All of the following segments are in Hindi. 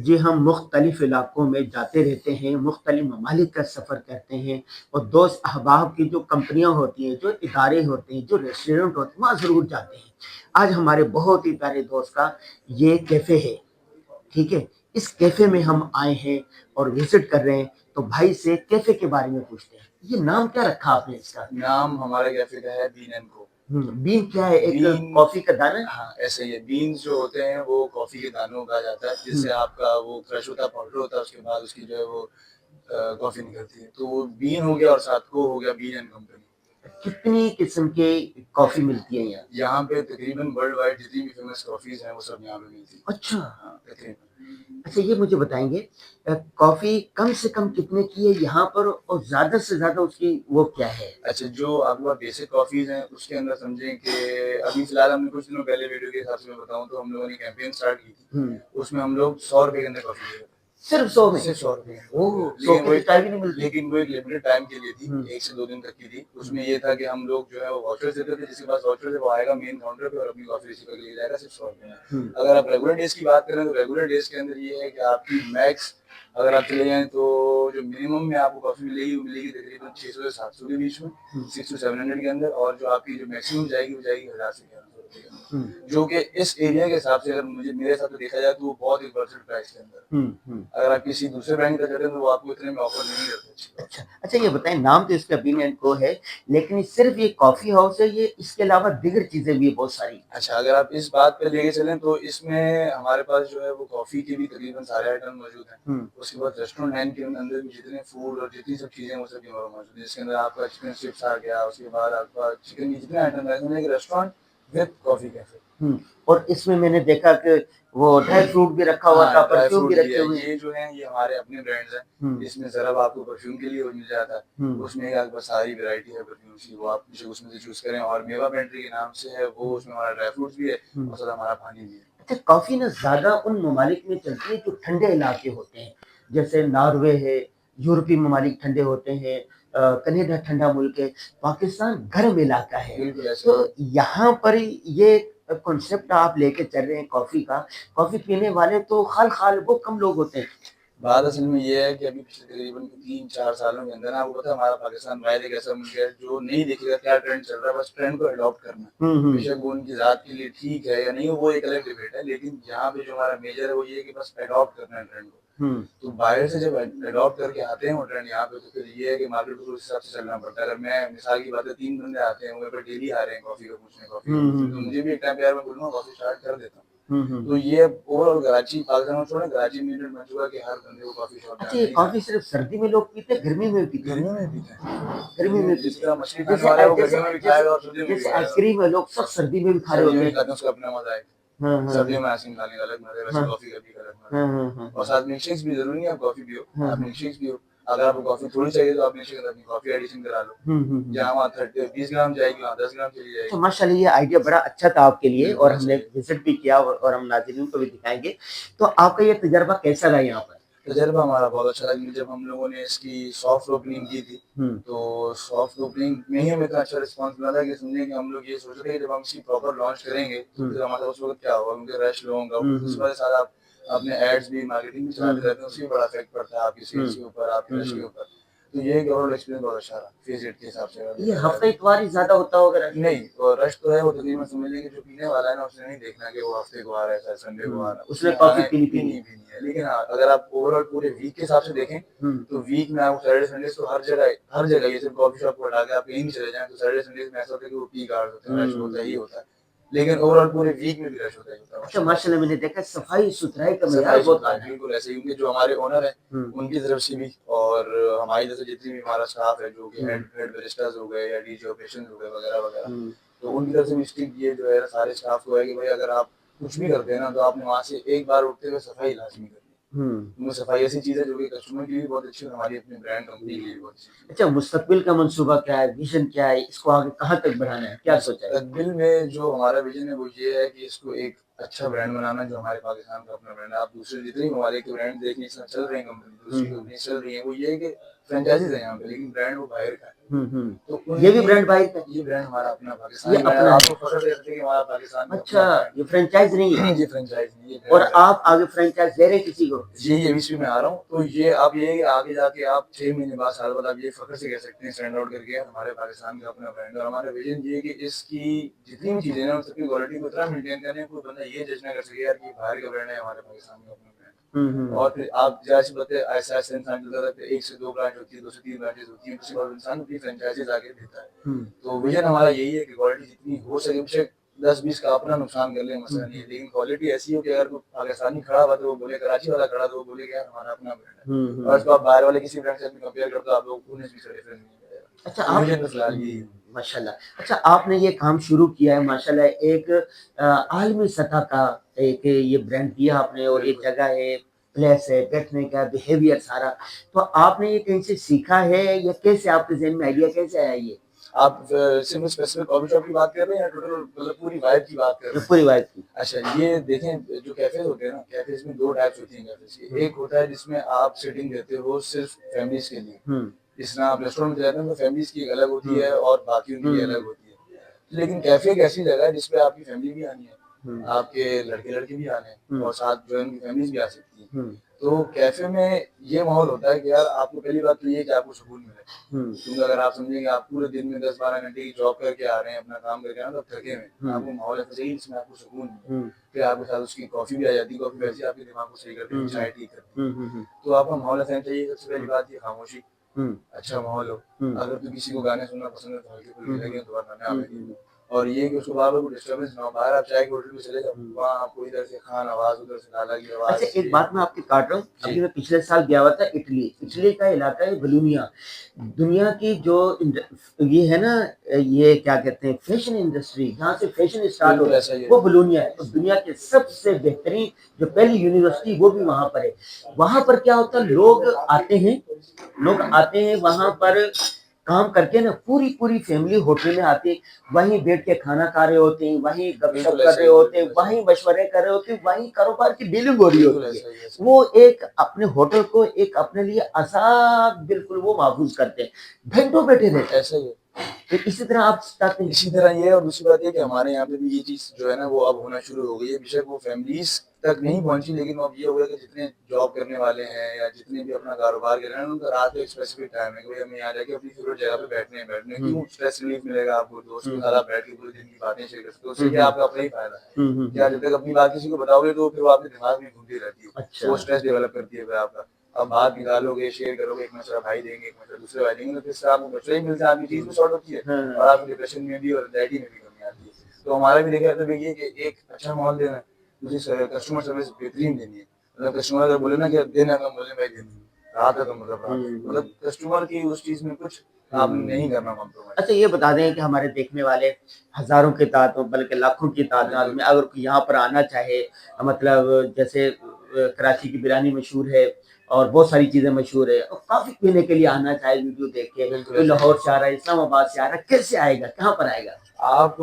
जी, हम मुख्तलिफ़ इलाकों में जाते रहते हैं, मुख्तलिफ़ ममालिक का सफ़र करते हैं और दोस्त अहबाब की जो कंपनियाँ होती हैं, जो इदारे होते हैं, जो रेस्टोरेंट होते हैं, वहाँ ज़रूर जाते हैं। आज हमारे बहुत ही प्यारे दोस्त का ये कैफ़े है, ठीक है? इस कैफ़े में हम आए हैं और विज़िट कर रहे हैं, तो भाई से कैफ़े के बारे में पूछते हैं। ये नाम क्या रखा आपने इसका? नाम हमारे कैफे का है बीन एंड को। बीन क्या है? एक बीन कॉफ़ी का दाना? हाँ, ऐसे ही है। बीन्स जो होते हैं वो कॉफी के दानों को कहा जाता है, जिससे आपका वो क्रश होता है, पाउडर होता है, उसके बाद उसकी जो है वो कॉफी निकलती है। तो वो बीन हो गया और साथ को हो गया बीन एंड कंपनी। कितनी किस्म की कॉफ़ी मिलती है यहाँ? यहाँ पे तकरीबन वर्ल्ड वाइड जितनी भी फेमस कॉफीज हैं वो सब यहाँ पे मिलती है। अच्छा। हाँ, तकरीबन। अच्छा, ये मुझे बताएँगे कॉफ़ी कम से कम कितने की है यहाँ पर और ज़्यादा से ज़्यादा उसकी वो क्या है? अच्छा, जो आपके पास बेसिक कॉफ़ीज़ हैं, उसके अंदर समझें कि अभी फ़िलहाल हमने कुछ दिनों पहले वीडियो के हिसाब से मैं बताऊँ तो हम लोगों ने कैंपेन स्टार्ट की थी। उसमें हम लोग ₹100 के अंदर कॉफ़ी दे रहे थे। सिर्फ 100 में? सिर्फ ₹100 ओह! 100 लेकिन की वो तो एक चाय भी नहीं मिलती। लेकिन वो एक लिमिटेड टाइम के लिए थी, 1 से 2 दिन तक की थी। उसमें ये था कि हम लोग जो है वो वाउचर्स देते थे, जिसके पास वाउचर्स है वो आएगा मेन काउंटर पे और अपनी कॉफ़ी रिसीव करके ले जाएगा सिर्फ ₹100 में। अगर आप रेगुलर डेज़ की बात करें तो रेगुलर डेज़ के अंदर ये है कि आपकी मैक्स अगर आप चले जाएँ तो जो मिनिमम में आपको कॉफ़ी मिलेगी, वो मिलेगी तकरीबन 600 से 700 के बीच में, 6 टू 700 के अंदर, और जो आपकी जो मैक्सिमम जाएगी वो जाएगी 1000 से 1100 के अंदर। जो कि इस एरिया के हिसाब से अगर मेरे हिसाब से देखा जाए तो वो बहुत ही वर्सेटाइल प्राइस के अंदर। अगर आप किसी दूसरे ब्रांड का चाहते हैं तो वो आपको इतने में ऑफर नहीं करते। अच्छा, अच्छा ये बताएँ नाम तो इसका बीन एंड को है, लेकिन सिर्फ ये कॉफ़ी हाउस है ये इसके अलावा दीगर चीज़ें भी है बहुत सारी? अच्छा, अगर आप इस बात पे लेके चलें तो इसमें हमारे पास जो है वो कॉफ़ी के भी तकरीबन सारे आइटम मौजूद हैं। उसके बाद रेस्टोरेंट लाइन के अंदर भी जितने फूड और जितनी सब चीज़ें हैं वो सब यहाँ मौजूद है। जिसके अंदर आपका चिकन स्ट्रिप्स आ गया, उसके बाद आपका चिकन के जितने आइटम हैं, इसमें एक रेस्टोरेंट विद कॉफ़ी कैफ़े। और इसमें मैंने देखा कि वो ड्राई फ्रूट भी रखा हुआ था, हाँ, ड्राई परफ्यूम फ्रूट भी भी रखे है। हुए हैं। ये जो हैं ये हमारे अपने ब्रांड्स हैं। इसमें ज़रब आपको परफ्यूम के लिए वो मिल जाता है। उसमें आपके पास सारी वैरायटी है परफ्यूम्स की, वो आप उसमें से चूज़ करें। और मेवा पेंट्री के नाम से है वो, उसमें हमारा ड्राई फ्रूट्स भी है और साथ हमारा पानी भी है। अच्छा, कॉफ़ी ना ज़्यादा उन ममालिक में चलती है जो ठंडे इलाके होते हैं, जैसे नॉर्वे है, यूरोपीय ममालिक ठंडे होते हैं, कनाडा ठंडा मुल्क है, पाकिस्तान गर्म इलाका है। बिल्कुल ऐसे तो यहाँ पर ये कॉन्सेप्ट आप लेके चल रहे हैं कॉफ़ी का, कॉफ़ी पीने वाले तो खाल-खाल बहुत कम लोग होते हैं। बात असल में ये है कि अभी पिछले तकरीबन 3-4 सालों के अंदर ना, आपको पता है हमारा पाकिस्तान वाहिद एक ऐसा मुल्क है जो नहीं देखेगा क्या ट्रेंड चल रहा है, बस ट्रेंड को अडॉप्ट करना है। बेशक वो उनकी ज़ात के लिए ठीक है या नहीं हो, वो एक अलग डिबेट है, लेकिन यहाँ पे जो हमारा मेजर है वो ये है कि बस अडॉप्ट करना है ट्रेंड को। तो बाहर से जब अडॉप्ट करके आते हैं वो ट्रेंड यहाँ पे, तो फिर ये है कि मार्केट को उस हिसाब से चलना पड़ता है। अगर मैं मिसाल की बात है, 3 बंदे आते हैं, वो मेरे पे डेली आ रहे हैं कॉफ़ी का पूछने, कॉफ़ी का पूछने, तो मुझे भी एक टाइम पे यार मैं बोलूँगा कॉफ़ी स्टार्ट कर देता हूँ। तो ये ओवरऑल कराची, पाकिस्तान में छोड़ें, कराची में बन चुका है कि हर बंदे को कॉफ़ी शॉप अच्छा, जाना ये ही कॉफ़ी जाना सिर्फ सर्दी में लोग पीते हैं, गर्मी में भी पीते हैं? है। गर्मियों में पीते हैं। गर्मी में जिस पीते तरह हैं। मछली खाने वाला है वो गर्मियों में भी खाएगा और सर्दियों में भी जैसे खाएगा। आइसक्रीम है, लोग सब सर्दी में भी खा रहे सर्दियों होते में हैं। खाते हैं, उसका अपना मज़ा है। हाँ, हाँ, सर्दियों हाँ। में आइसक्रीम खाने का अलग मज़ा है, वैसे हाँ, कॉफ़ी का भी अलग मज़ा हाँ, है। हाँ, हाँ, और साथ मिल्क शेक्स भी ज़रूरी नहीं है आप कॉफ़ी पियो, हाँ, आप हाँ। मिल्क शेक्स पियो। अगर आपको कॉफ़ी थोड़ी चाहिए तो आप मिल्क शेक के अंदर अपनी कॉफ़ी एडिशन करा लो। जहाँ वहाँ 20 ग्राम जाएगी, वहाँ 10 ग्राम चली अच्छा, जाएगी। माशाल्लाह ये आइडिया बड़ा अच्छा था आपके लिए बिल्कुल और ऐसे हमने ही है। विज़िट भी किया और हम नाज़रीन को भी दिखाएँगे। तो आपका ये तजुर्बा कैसा रहा यहाँ पर? तजुर्बा हमारा बहुत अच्छा लगा। जब हम लोगों ने इसकी सॉफ्ट ओपनिंग की थी, तो सॉफ्ट ओपनिंग में ही हमें इतना अच्छा रिस्पॉन्स मिला था कि समझे कि हम लोग ये सोच रहे थे कि जब हम इसकी प्रॉपर लॉन्च करेंगे तो फिर हमारे उस वक्त क्या होगा, क्योंकि रश लोगों का उस वजह से आप अपने एड्स भी, मार्केटिंग भी चलाते रहते हैं, उससे भी बड़ा इफेक्ट पड़ता है आपकी सेल्स के ऊपर, आपके रश के ऊपर। तो ये एक ओवरऑल एक्सपीरियंस बहुत अच्छा रहा फेज 8 के हिसाब से अगर ये देखा जाए हफ्ता तो। इतवार ही ज़्यादा होता होगा रश? नहीं, और रश तो है, वो तकरीबन समझ लीजिए कि जो पीने वाला है ना, उसने नहीं देखना कि वो हफ्ते को आ रहा है, चाहे संडे को आ रहा है, उसने उसने आना कॉफ़ी है, पीनी पीनी पीनी ही पीनी है। लेकिन हाँ, अगर आप ओवरऑल पूरे वीक के हिसाब से देखें, तो वीक में आपको सैटरडे संडेज़ तो हर जगह ये सिर्फ कॉफ़ी शॉप को हटा के आप कहीं भी चले जाएँ, तो सैटरडे संडेज़ में ऐसा होता है कि वो पीक आवर्स होते हैं, रश होता ही होता है। लेकिन ओवरऑल पूरे वीक में भी रश होता ही होता है अच्छा, माशाल्लाह से। माशाल्लाह मैंने देखा सफाई-सुथराई का मयार बहुत सफाई-सुथरा है, आला है। बिल्कुल ऐसे ही, क्योंकि जो हमारे ओनर हैं, उनकी तरफ से भी और हमारी तरफ से जितनी भी हमारा स्टाफ है, जो कि हेड हेड बैरिस्टाज़ हो गए या डीजी ऑपरेशंस हो गए वगैरह-वगैरह, तो उनकी तरफ से भी स्ट्रिक्ट ये जो है सारे स्टाफ को है कि भाई अगर आप कुछ भी करते हैं ना, तो आपने वहाँ से एक बार उठते हुए सफाई लाज़मी करनी है। क्योंकि सफाई ऐसी चीज़ है जो कि कस्टमर के लिए भी बहुत अच्छी है और हमारी अपनी ब्रांड कंपनी के लिए भी बहुत अच्छी चीज़ है। अच्छा, मुस्तकबिल का मंसूबा क्या है? विज़न क्या है? इसको आगे कहाँ तक बढ़ाना है? क्या सोचा है? मुस्तक़बिल में जो हमारा विज़न है वो ये है कि इसको एक अच्छा ब्रांड बनाना जो हमारे पाकिस्तान का अपना ब्रांड है। आप दूसरे जितने ममालिक के ब्रांड देखिए इस समय चल रहे हैं, कंपनी दूसरी कंपनी चल रही है, वो ये है कि फ्रेंचाइजीज है यहाँ पे, लेकिन ब्रांड वो बाहर का है। तो ये भी ब्रांड बाहर का है? ये ब्रांड हमारा अपना ये पाकिस्तानी ब्रांड है। अपना आप है? तो फख्र से कहते हैं कि हमारा पाकिस्तान का अपना अच्छा, ब्रांड ये फ्रेंचाइज नहीं है? है। ये फ्रेंचाइज नहीं, ये और ब्रांड है। आप आगे फ्रेंचाइज दे रहे हैं किसी को? ये बीच में आ रहा हूँ, तो ये आप ये है कि आगे जाके आप 6 महीने बाद, साल बाद आप ये फख्र से कह सकते हैं स्टैंड आउट करके हमारे पाकिस्तान का अपना ब्रांड है। और हमारा विजन ये है कि इसकी जितनी भी चीजें ना, सबकी क्वालिटी को इतना मेंटेन करें, कोई बंदा ये जज ना कर सके यार कि बाहर का ब्रांड है, हमारे पाकिस्तान का अपना ब्रांड है। और फिर आप जैसे बताते हैं ऐसा ऐसा इंसान चलता था, फिर 1 से 2 ब्रांच होती है, 2 से 3 ब्रांचेस होती है, उसके बाद इंसान अपनी फ्रेंचाइजीज आगे देता है। तो विजन हमारा यही है कि क्वालिटी जितनी हो सके, बेशक 10-20 का अपना नुकसान कर ले, मसला नहीं है, लेकिन क्वालिटी ऐसी हो कि अगर कोई पाकिस्तानी खड़ा हुआ तो वो बोले, कराची वाला खड़ा तो वो बोले कि यार हमारा अपना ब्रांड है। और इसको आप बाहर वाले किसी ब्रांड से कंपेयर करते हो, आप लोग 19-20 का डिफरेंस नहीं मिलेगा। अच्छा, तो आप विजन तो फिलहाल यही है। माशाल्लाह। अच्छा, आपने ये काम शुरू किया है माशाल्लाह, एक आलमी सतह का एक ये ब्रांड दिया आपने, और एक बिल्कुल। जगह है, प्लेस है, बैठने का बिहेवियर सारा। तो आपने ये कहीं से सीखा है या कैसे आपके ज़हन में आइडिया कैसे आया ये? आप सिर्फ स्पेसिफिक कॉफी शॉप की बात कर रहे हैं या टोटल मतलब पूरी वाइब की बात कर रहे जो हैं? पूरी वाइब की। अच्छा, ये देखें जो कैफ़ेज़ होते हैं ना, कैफ़ेज़ में 2 टाइप्स होती हैं कैफ़ेज़ की। एक होता है जिसमें आप सिटिंग देते हो सिर्फ़ फैमिलीज़ के लिए। जिस तरह आप रेस्टोरेंट में जाते हैं तो फैमिलीज़ की एक अलग होती है और बाकी उनकी अलग होती है। लेकिन कैफ़े एक ऐसी जगह है जिसपे आपकी फैमिली भी आनी है, आपके लड़के-लड़की भी आने हैं और साथ जो है उनकी फैमिलीज़ भी आ सकती हैं। तो कैफ़े में ये माहौल होता है कि यार आपको पहली बात तो ये है कि आपको सुकून मिले। क्योंकि अगर आप समझें कि आप पूरे दिन में 10-12 घंटे की जॉब करके आ रहे हैं, अपना काम करके आ रहे हैं, तो थके हुए हैं। आपको माहौल ऐसा चाहिए जिसमें आपको सुकून मिले। फिर आपके साथ उसकी कॉफ़ी भी आ जाती है, कॉफ़ी वैसे आपके दिमाग को सही करती है, चाय ठीक करती है। तो आपका माहौल ऐसा चाहिए, सबसे पहली बात ये खामोशी, अच्छा माहौल हो। अगर तो किसी को गाने सुनना पसंद है तो हल्के-फुल्के लगे तो गाने आवेंगे। और ये है कि उसको बार-बार कोई डिस्टर्बेंस ना हो। बाहर आप चाय की होटल में चले जाओ, वहाँ आपको इधर से खान आवाज़, उधर से नाला की आवाज़। अच्छा, एक बात मैं आपकी काट रहा हूँ। अभी मैं पिछले साल गया हुआ था इटली। इटली का इलाका है बलूनिया। दुनिया की जो ये है ना, ये क्या कहते हैं, फैशन इंडस्ट्री, जहाँ से फैशन स्टार्ट होता है वो बलूनिया है। तो दुनिया के सबसे बेहतरीन जो पहली यूनिवर्सिटी वो भी वहाँ पर है। वहाँ पर क्या होता है, लोग आते हैं वहाँ पर काम करके ना, पूरी पूरी फैमिली होटल में आती है, वहीं बैठ के खाना खा रहे होते हैं, वहीं गपशप कर रहे होते हैं, वहीं मशवरे कर रहे होते हैं, वहीं कारोबार की डीलिंग हो रही होती है। वो एक अपने होटल को एक अपने लिए आजाद बिल्कुल वो महफूज करते हैं, घंटों बैठे रहते हैं। ऐसा ही है। तो इसी तरह आप चाहते हैं? इसी तरह ये है। और दूसरी बात ये कि हमारे यहाँ पे भी ये चीज़ जो है ना वो अब होना शुरू हो गई है। बेशक वो फैमिलीज़ तक नहीं पहुँची, लेकिन अब ये हो गया कि जितने जॉब करने वाले हैं या जितने भी अपना कारोबार कर रहे हैं, उनका रात का एक स्पेसिफिक टाइम है कि भाई हमें यहाँ जाके अपनी फेवरेट जगह पे बैठने हैं। क्यों? स्ट्रेस रिलीफ मिलेगा आपको, दोस्तों के साथ आप बैठ के पूरे दिन की बातें शेयर कर सकते हो, उससे क्या आपका अपना ही फायदा है। क्या जब तक अपनी बात किसी को बताओगे तो फिर वो आपके दिमाग में घूमती रहती है। अच्छा। तो वो स्ट्रेस डेवलप करती है फिर आपका। अब बात निकालोगे, शेयर करोगे, एक मसला भाई देंगे, एक मसला दूसरे भाई देंगे, तो फिर इससे आपको मसला ही मिलता है, आपकी चीज़ भी सॉर्ट होती है और आपको डिप्रेशन में भी और एंग्जायटी में भी कमी आती है। तो हमारा भी देखा जाता है ये कि एक अच्छा माहौल देना है, दूसरी कस्टमर सर्विस बेहतरीन देनी है। मतलब कस्टमर अगर बोले ना कि दिन है कम बोले भाई दिन, रात है कम मतलब रात। मतलब कस्टमर की उस चीज़ में कुछ आप नहीं करना कॉम्प्रोमाइज़। अच्छा, ये बता दें कि हमारे देखने वाले हज़ारों की तादाद में, बल्कि लाखों की तादाद में अगर कोई यहाँ पर आना चाहे, मतलब जैसे कराची की बिरयानी मशहूर है और बहुत सारी चीज़ें मशहूर है, और काफ़ी पीने के लिए आना चाहे वीडियो देख के, बिल्कुल कोई ऐसा ही लाहौर है। से आ रहा है, इस्लामाबाद से आ रहा है, कैसे आएगा, कहाँ पर आएगा? आप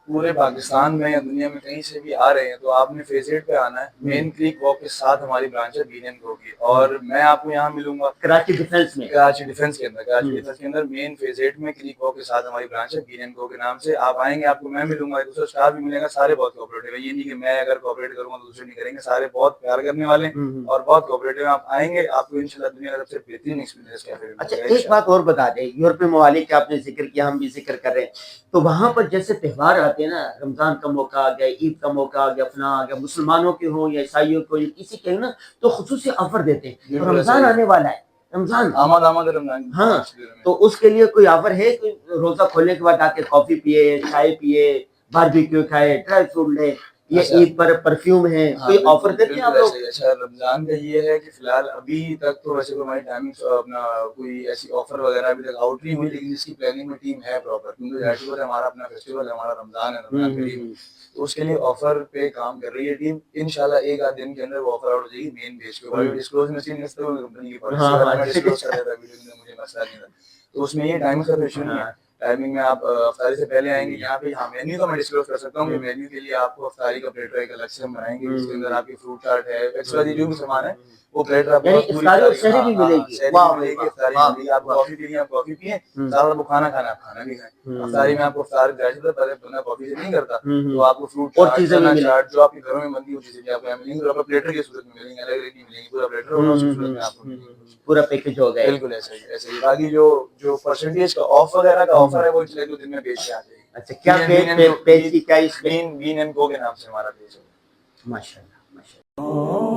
पूरे पाकिस्तान में या दुनिया में कहीं से भी आ रहे हैं तो आपने फेज 8 पे आना है। मेन क्रीक वॉक के साथ हमारी ब्रांच है बीन एंड गो की, और मैं आपको यहाँ मिलूंगा कराची डिफेंस में। कराची डिफेंस के अंदर, कराची डिफेंस के अंदर मेन फेज 8 में क्रीक वॉक के साथ हमारी ब्रांच है बीन एंड गो के नाम से। आप आएंगे, आपको मैं मिलूंगा, एक दूसरा स्टाफ भी मिलेगा, सारे बहुत कोऑपरेटिव है। ये नहीं कि मैं अगर कोऑपरेट करूंगा तो दूसरे नहीं करेंगे, सारे बहुत प्यार करने वाले हैं और बहुत कोऑपरेटिव है। आप आएंगे, आपको इंशाल्लाह दुनिया का सबसे बेहतरीन एक्सपीरियंस कैफे में अच्छा, मिलेगा एक बात और बता दें, यूरोपीय ममालिक का आपने जिक्र किया, हम भी जिक्र कर रहे हैं, तो वहां पर जैसे त्योहार आते हैं ना, रमजान का मौका आ गया, ईद का मौका आ गया, अपना आ गया, मुसलमानों के हो या ईसाइयों को या किसी के हो ना, तो खुसूसी ऑफर देते हैं। तो बिल्कुल ऐसा रमजान ही है। आने वाला है, रमजान। आमद आमद रमजान। हाँ, तो उसके लिए कोई ऑफर है? कोई रोजा खोलने के बाद आके कॉफी पिए, चाय पिए, बारबेक्यू खाए, ड्राई फ्रूट ले, ये अच्छा। ईद पर परफ्यूम है, हाँ, कोई बिल्कुल, ऑफर देते हैं आप बिल्कुल लोग? ऐसा ही है। अच्छा, रमज़ान का ये है कि फ़िलहाल अभी तक तो वैसे कोई हमारी टाइमिंग्स अपना कोई ऐसी ऑफ़र वगैरह अभी तक आउट नहीं हुई, लेकिन इसकी प्लानिंग में टीम है प्रॉपर, क्योंकि ज़ाहिर-सी बात है हमारा अपना फेस्टिवल है, हमारा रमज़ान है, रमज़ान करीब। तो उसके लिए ऑफ़र पे काम कर रही है टीम। इंशाल्लाह 1 आध दिन के अंदर वो ऑफ़र आउट हो जाएगी मेन पेज पे। अभी डिस्क्लोज़ में इसलिए नहीं कर सकता, कंपनी की पॉलिसी हाँ है, वरना हाँ मैं डिस्क्लोज़ कर देता वीडियो के अंदर, मुझे मसला नहीं था। तो उसमें ये टाइमिंग का तो इश्यू नहीं है। टाइमिंग में आप अफ्तारी से पहले आएंगे यहाँ पे। हाँ, मेन्यू तो मैं डिस्क्लोज कर सकता हूँ कि मेन्यू के लिए आपको अफ्तारी का प्लेटर एक अलग से हम बनाएंगे, जिसके अंदर आपकी फ्रूट चाट है, एक्स्ट्रा जो भी सामान है वो प्लेटर आपको यानी पूरी इफ्तारी और सारी। शहरी भी मिलेगी। शहरी वाह भी भाई मिलेगी, वाह, इफ्तारी वाह मिलेगी। आपको वाह। कॉफी पीनी है आप कॉफी पिए, साथ आपको खाना खाना आप खाना भी खाएं। इफ्तारी में आपको इफ्तार पहले बंदा कॉफी से नहीं करता, तो आपको फ्रूट और चाट, चीजें भी चना मिलेंगी। चाट जो आपके घरों में बनती है वो चीजें भी आपको यहाँ मिलेंगी, और आपको प्लेटर की सूरत में मिलेंगी, अलग अलग नहीं मिलेंगी। पूरा प्लेटर होगा उसकी सूरत में आपको मिलेगी। पूरा पैकेज हो गया। बिल्कुल ऐसा ही ऐसे ही। बाकी जो जो परसेंटेज का ऑफ वगैरह का ऑफर है वो पिछले 2 दिन में पेज पे आ जाएगी। अच्छा, क्या पेज की क्या इस पे? बीन एंड गो के नाम से हमारा पेज है। माशाल्लाह माशाल्लाह।